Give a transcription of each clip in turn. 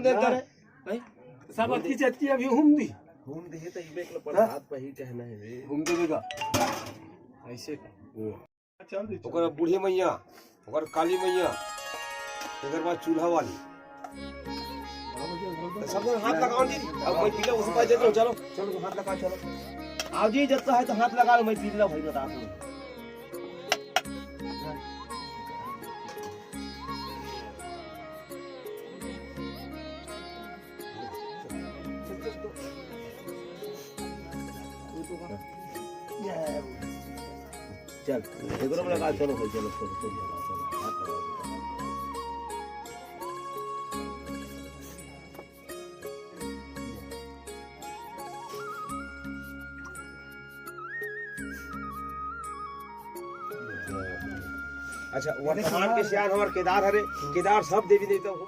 देता रे सब की चटकी अभी घूम दी तो इबे के पर हाथ पे ही कहना है रे घूम देगा ऐसे चल दे ओकर बूढ़ी मैया ओकर काली मैया एकर बाद चूल्हा वाली सब लोग हाथ लगाओ जी अब मैं पीला उस पास देता हूं चलो चलो हाथ लगा चलो आओ जी जब है तो हाथ लगा लो मैं पीला भाई बता दूं चल एगो में लगा चलो भाई चलो चलो चलो हाथ लगा अच्छा वर्तमान के सियान हमार केदार हरे केदार सब देवी देवता हूं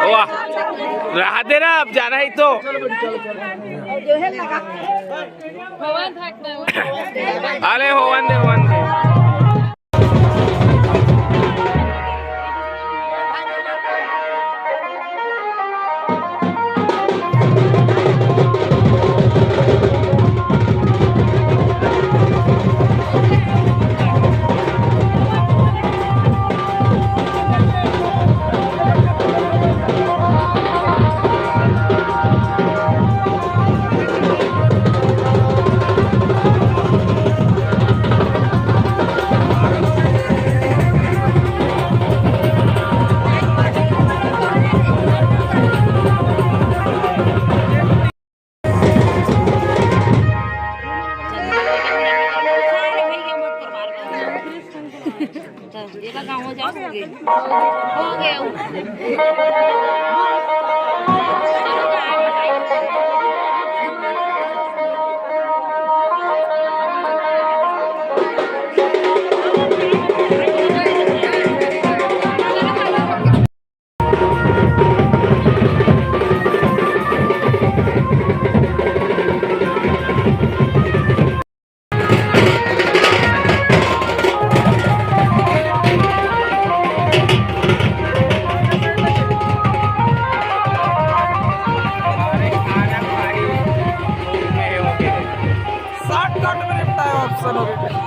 वाह राहते ना अब जाना ही तो अरे होवन दे होवन दे हो गया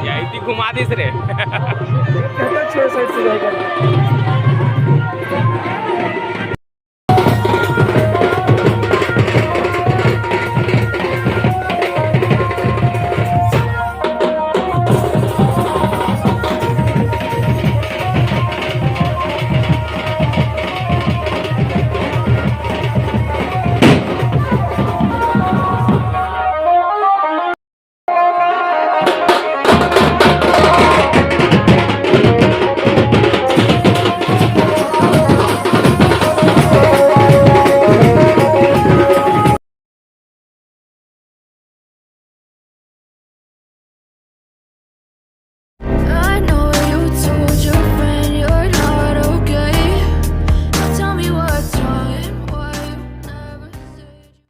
यही थी घुमा दिस रे 6 साइड से जाएगा